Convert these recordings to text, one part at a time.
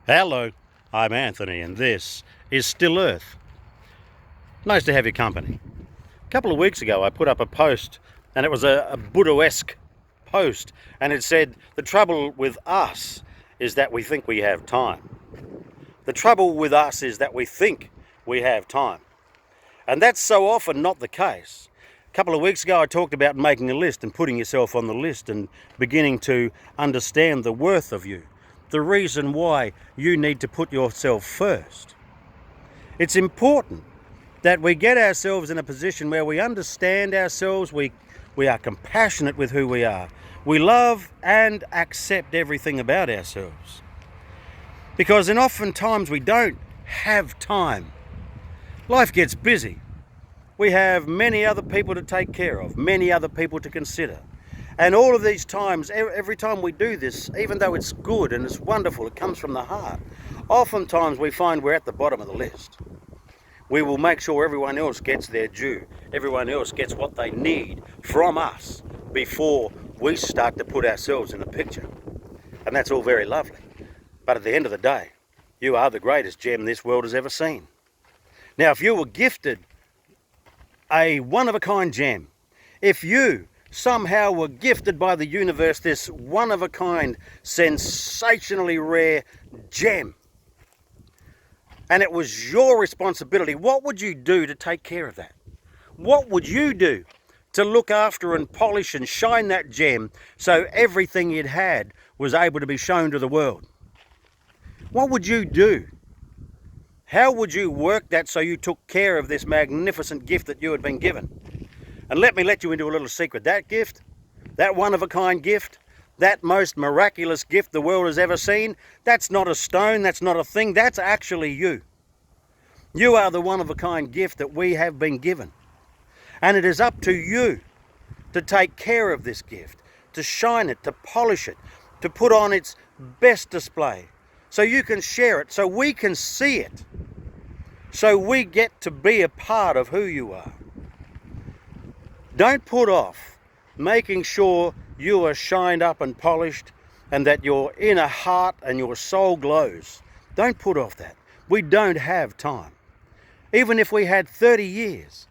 Hello, I'm Anthony and this is Still Earth. Nice to have your company. A couple of weeks ago I put up a post and it was a Buddha-esque post, and it said, the trouble with us is that we think we have time. The trouble with us is that we think we have time. And that's so often not the case. A couple of weeks ago I talked about making a list and putting yourself on the list and beginning to understand the worth of you. The reason why you need to put yourself first. It's important that we get ourselves in a position where we understand ourselves, we are compassionate with who we are. We love and accept everything about ourselves. Because oftentimes we don't have time. Life gets busy. We have many other people to take care of, many other people to consider. And all of these times, every time we do this, even though it's good and it's wonderful, it comes from the heart, oftentimes we find we're at the bottom of the list. We will make sure everyone else gets their due, everyone else gets what they need from us before we start to put ourselves in the picture. And that's all very lovely. But at the end of the day, you are the greatest gem this world has ever seen. Now, if you were gifted a one-of-a-kind gem, if you somehow were gifted by the universe this one-of-a-kind, sensationally rare gem, and it was your responsibility, what would you do to take care of that? What would you do to look after and polish and shine that gem so everything it had was able to be shown to the world? What would you do? How would you work that so you took care of this magnificent gift that you had been given? And let me let you into a little secret. That gift, that one-of-a-kind gift, that most miraculous gift the world has ever seen, that's not a stone, that's not a thing, that's actually you. You are the one-of-a-kind gift that we have been given. And it is up to you to take care of this gift, to shine it, to polish it, to put on its best display, so you can share it, so we can see it, so we get to be a part of who you are. Don't put off making sure you are shined up and polished and that your inner heart and your soul glows. Don't put off that. We don't have time. Even if we had 30 years.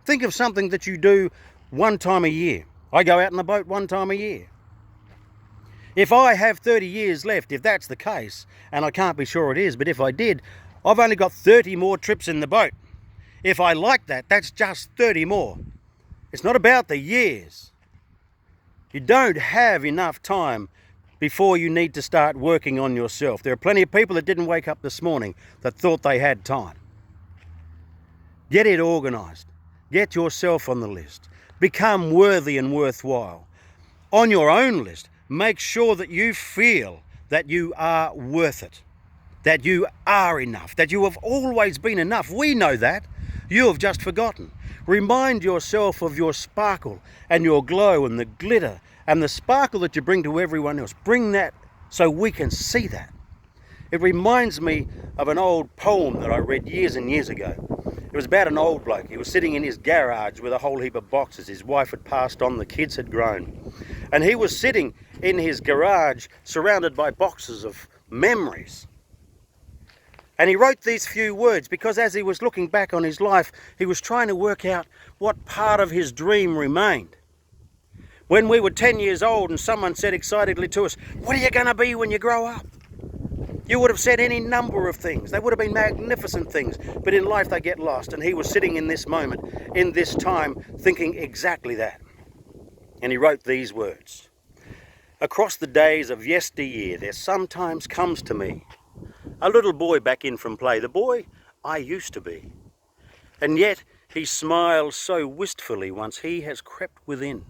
Think of something that you do one time a year. I go out on the boat one time a year. If I have 30 years left, if that's the case, and I can't be sure it is, but if I did, I've only got 30 more trips in the boat. If I like that, that's just 30 more. It's not about the years. You don't have enough time before you need to start working on yourself. There are plenty of people that didn't wake up this morning that thought they had time. Get it organised. Get yourself on the list. Become worthy and worthwhile. On your own list, make sure that you feel that you are worth it, that you are enough, that you have always been enough. We know that. You have just forgotten. Remind yourself of your sparkle and your glow and the glitter and the sparkle that you bring to everyone else. Bring that so we can see that. It reminds me of an old poem that I read years and years ago. It was about an old bloke. He was sitting in his garage with a whole heap of boxes. His wife had passed on, the kids had grown. And he was sitting in his garage surrounded by boxes of memories. And he wrote these few words because as he was looking back on his life, he was trying to work out what part of his dream remained. When we were 10 years old and someone said excitedly to us, "What are you going to be when you grow up?" You would have said any number of things. They would have been magnificent things, but in life they get lost. And he was sitting in this moment, in this time, thinking exactly that. And he wrote these words. "Across the days of yesteryear, there sometimes comes to me a little boy back in from play, the boy I used to be. And yet he smiles so wistfully once he has crept within.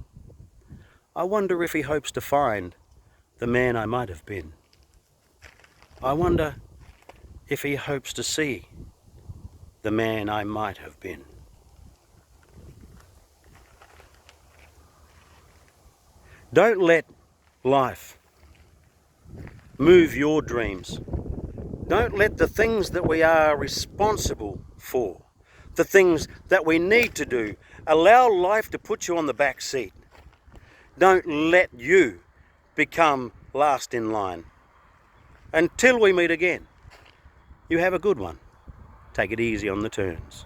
I wonder if he hopes to find the man I might have been. I wonder if he hopes to see the man I might have been." Don't let life move your dreams. Don't let the things that we are responsible for, the things that we need to do, allow life to put you on the back seat. Don't let you become last in line. Until we meet again, you have a good one. Take it easy on the turns.